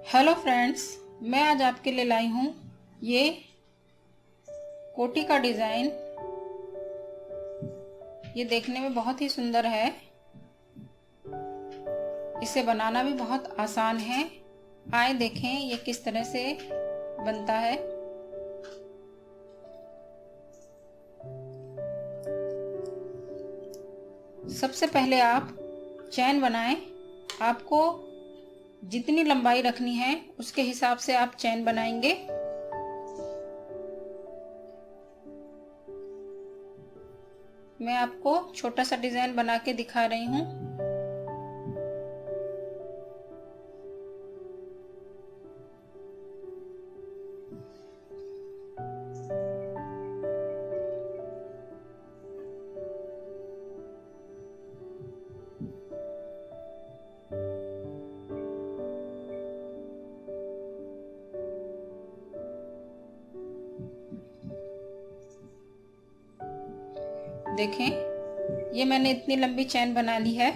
Hello friends, मैं आज आपके लिए लाई हूँ ये कोटी का डिज़ाइन। ये देखने में बहुत ही सुंदर है। इसे बनाना भी बहुत आसान है। आए देखें ये किस तरह से बनता है। सबसे पहले आप चैन बनाएं। आपको जितनी लंबाई रखनी है उसके हिसाब से आप चैन बनाएंगे। मैं आपको छोटा सा डिजाइन बना के दिखा रही हूँ। देखें, ये मैंने इतनी लंबी चैन बना ली है।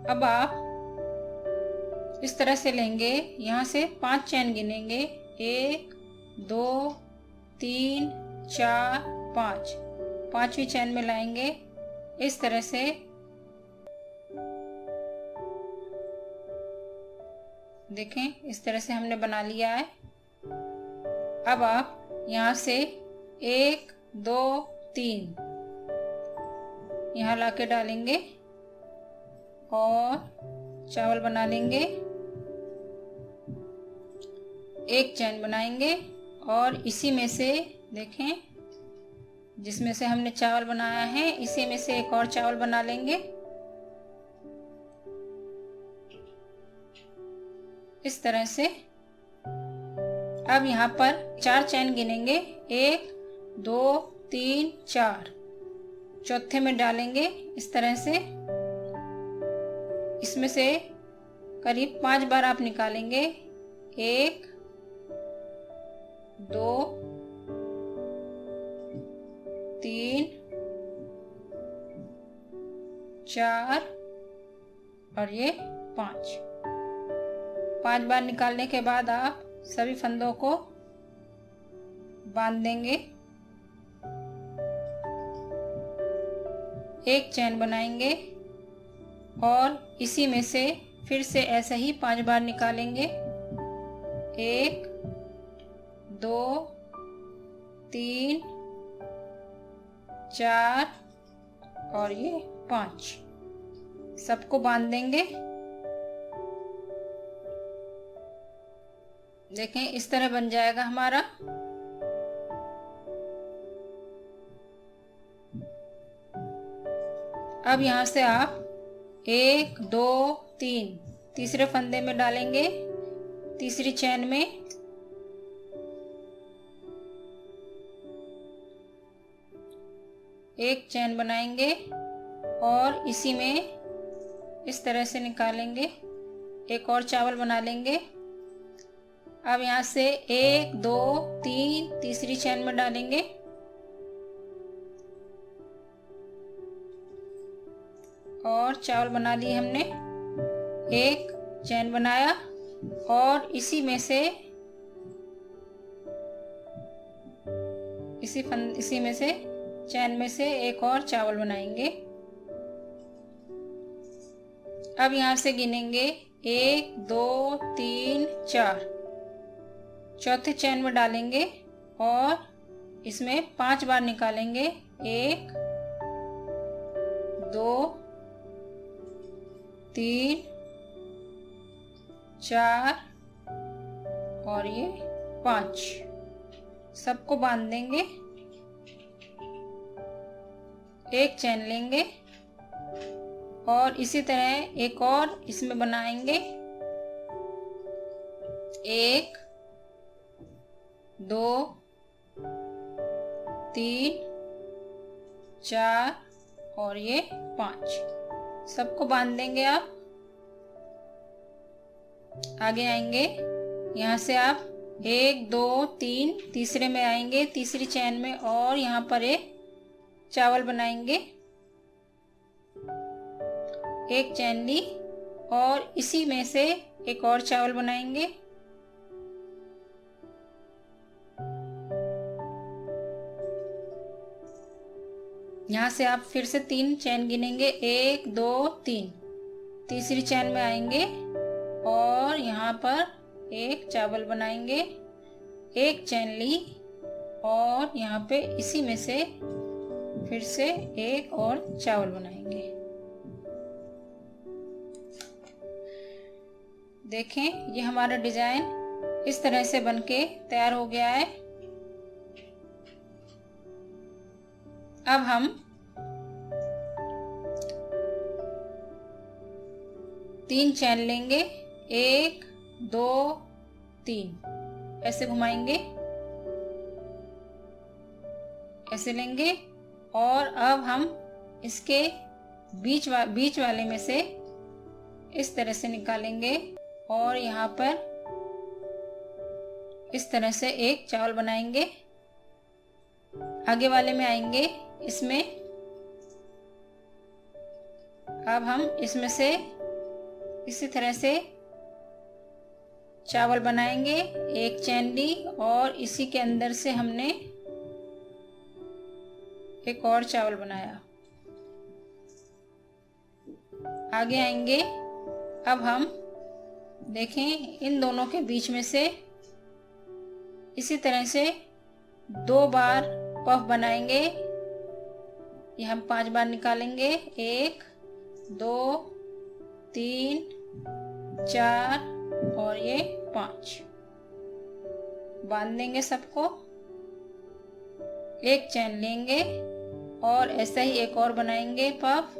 अब आप इस तरह से लेंगे, यहाँ से 5 चैन गिनेंगे। 1 2 3 4 5। 5वीं चैन में लाएंगे इस तरह से। देखें, इस तरह से हमने बना लिया है। अब आप यहाँ से 1 2 3 यहाँ लाके डालेंगे और चावल बना लेंगे। एक चैन बनाएंगे और इसी में से देखें, जिसमें से हमने चावल बनाया है इसी में से एक और चावल बना लेंगे इस तरह से। अब यहाँ पर 4 चैन गिनेंगे। 1 2 3 4। चौथे में डालेंगे इस तरह से। इसमें से करीब 5 बार आप निकालेंगे। 1 2 3 4 और ये 5 बार निकालने के बाद आप सभी फंदों को बांध देंगे। एक चैन बनाएंगे और इसी में से फिर से ऐसे ही 5 बार निकालेंगे। 1 2 3 4 और ये 5। सबको बांध देंगे। देखें, इस तरह बन जाएगा हमारा। अब यहाँ से आप 1 2 3 तीसरे फंदे में डालेंगे। तीसरी चैन में एक चैन बनाएंगे और इसी में इस तरह से निकालेंगे। एक और चावल बना लेंगे। अब यहाँ से 1 2 3 तीसरी चैन में डालेंगे और चावल बना लिए हमने। एक चैन बनाया और इसी में से चैन में से एक और चावल बनाएंगे। अब यहाँ से गिनेंगे 1 2 3 4। चौथे चैन में डालेंगे और इसमें 5 बार निकालेंगे। 1 2 3 4 और ये 5। सबको बांध देंगे। एक चैन लेंगे और इसी तरह एक और इसमें बनाएंगे। 1 2 3 4 और ये 5। सबको बांध देंगे। आप आगे आएंगे, यहाँ से आप 1 2 3 तीसरे में आएंगे, तीसरी चैन में, और यहाँ पर एक चावल बनाएंगे एक चैन ली और इसी में से एक और चावल बनाएंगे। यहाँ से आप फिर से 3 चैन गिनेंगे, 1 2 3। तीसरी चैन में आएंगे और यहाँ पर एक चावल बनाएंगे, एक चैन ली और यहाँ पे इसी में से फिर से एक और चावल बनाएंगे। देखें, ये हमारा डिजाइन इस तरह से बनके तैयार हो गया है। अब हम 3 चैन लेंगे, 1 2 3 ऐसे घुमाएंगे, ऐसे लेंगे और अब हम इसके बीच वाले में से इस तरह से निकालेंगे और यहाँ पर इस तरह से एक चावल बनाएंगे। आगे वाले में आएंगे, इसमें अब हम इसमें से इसी तरह से चावल बनाएंगे, एक चैन ली और इसी के अंदर से हमने एक और चावल बनाया। आगे आएंगे, अब हम देखें इन दोनों के बीच में से इसी तरह से 2 बार पफ बनाएंगे। ये हम 5 बार निकालेंगे, 1 2 3 4 और ये 5 बांध देंगे सबको। एक चैन लेंगे और ऐसा ही एक और बनाएंगे पफ।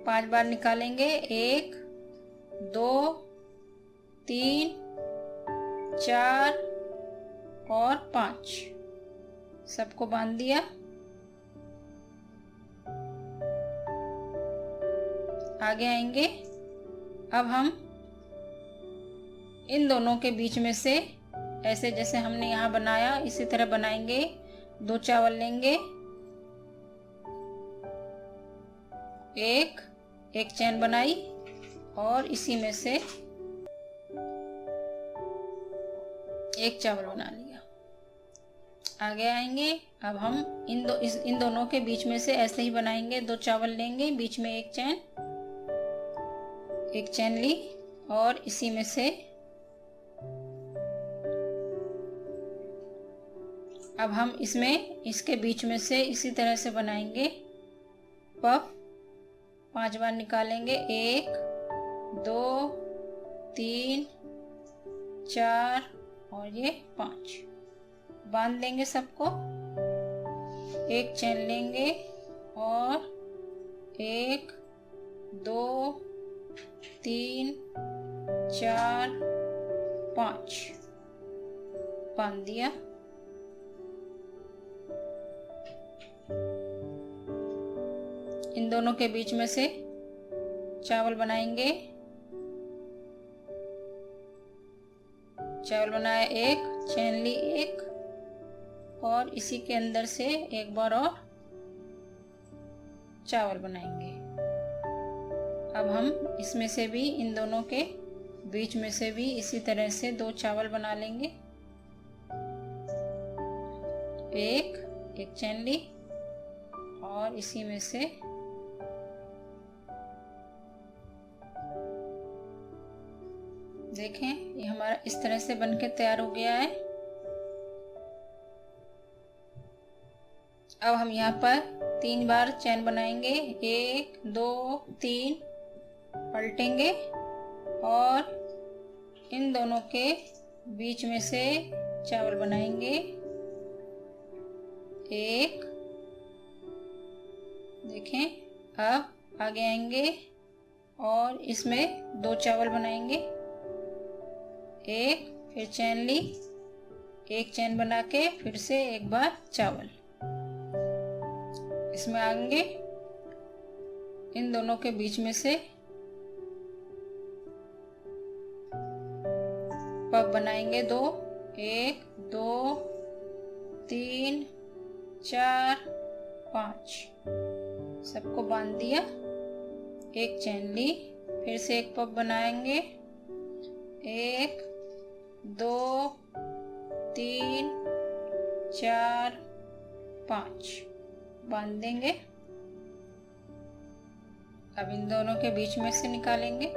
5 बार निकालेंगे, 1 2 3 4 और 5 सबको बांध दिया। आगे आएंगे, अब हम इन दोनों के बीच में से ऐसे जैसे हमने यहाँ बनाया इसी तरह बनाएंगे। 2 चावल लेंगे, एक चैन बनाई और इसी में से एक चावल बना लिया। आगे आएंगे, अब हम इन दोनों के बीच में से ऐसे ही बनाएंगे। 2 चावल लेंगे, बीच में एक चैन ली और इसी में से अब हम इसके बीच में से इसी तरह से बनाएंगे पफ। 5 बार निकालेंगे, 1 2 3 4 और ये 5 बांध देंगे सबको। एक चैन लेंगे और 1 2 3 4 5 बांध दिया। इन दोनों के बीच में से चावल बनाएंगे। चावल बनाया, एक चैन ली, एक और इसी के अंदर से एक बार और चावल बनाएंगे। अब हम इसमें से भी इन दोनों के बीच में से भी इसी तरह से 2 चावल बना लेंगे। एक चैन ली और इसी में से देखें, ये हमारा इस तरह से बनके तैयार हो गया है। अब हम यहाँ पर 3 बार चैन बनाएंगे, 1 2 3 पलटेंगे और इन दोनों के बीच में से चावल बनाएंगे। एक, देखें, अब आगे आएंगे और इसमें 2 चावल बनाएंगे। एक, फिर चैन ली, एक चैन बना के फिर से एक बार चावल। इसमें आएंगे, इन दोनों के बीच में से पफ बनाएंगे 2, 1 2 3 4 5 सबको बांध दिया। एक चैन ली, फिर से एक पफ बनाएंगे, 1 2 3 4 5 बांध देंगे। अब इन दोनों के बीच में से निकालेंगे।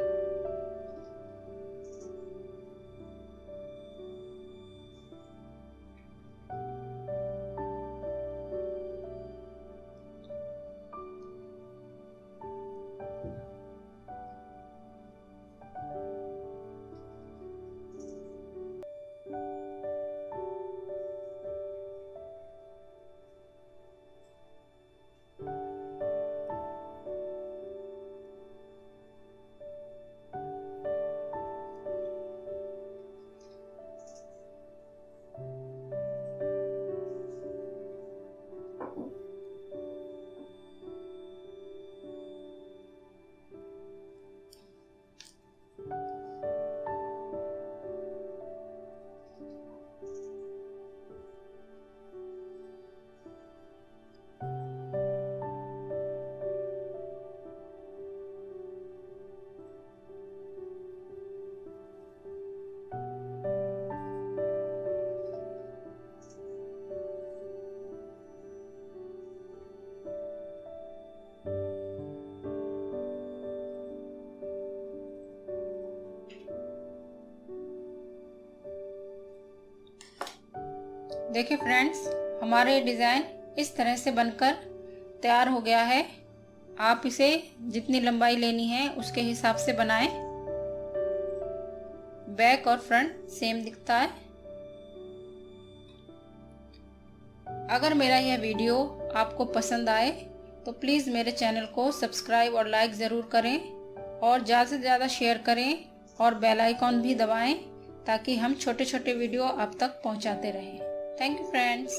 देखिए फ्रेंड्स, हमारे डिज़ाइन इस तरह से बनकर तैयार हो गया है। आप इसे जितनी लंबाई लेनी है उसके हिसाब से बनाएं। बैक और फ्रंट सेम दिखता है। अगर मेरा यह वीडियो आपको पसंद आए तो प्लीज़ मेरे चैनल को सब्सक्राइब और लाइक ज़रूर करें और ज़्यादा से ज़्यादा शेयर करें और बेल आइकॉन भी दबाएं ताकि हम छोटे छोटे वीडियो आप तक पहुंचाते रहें। Thank you friends.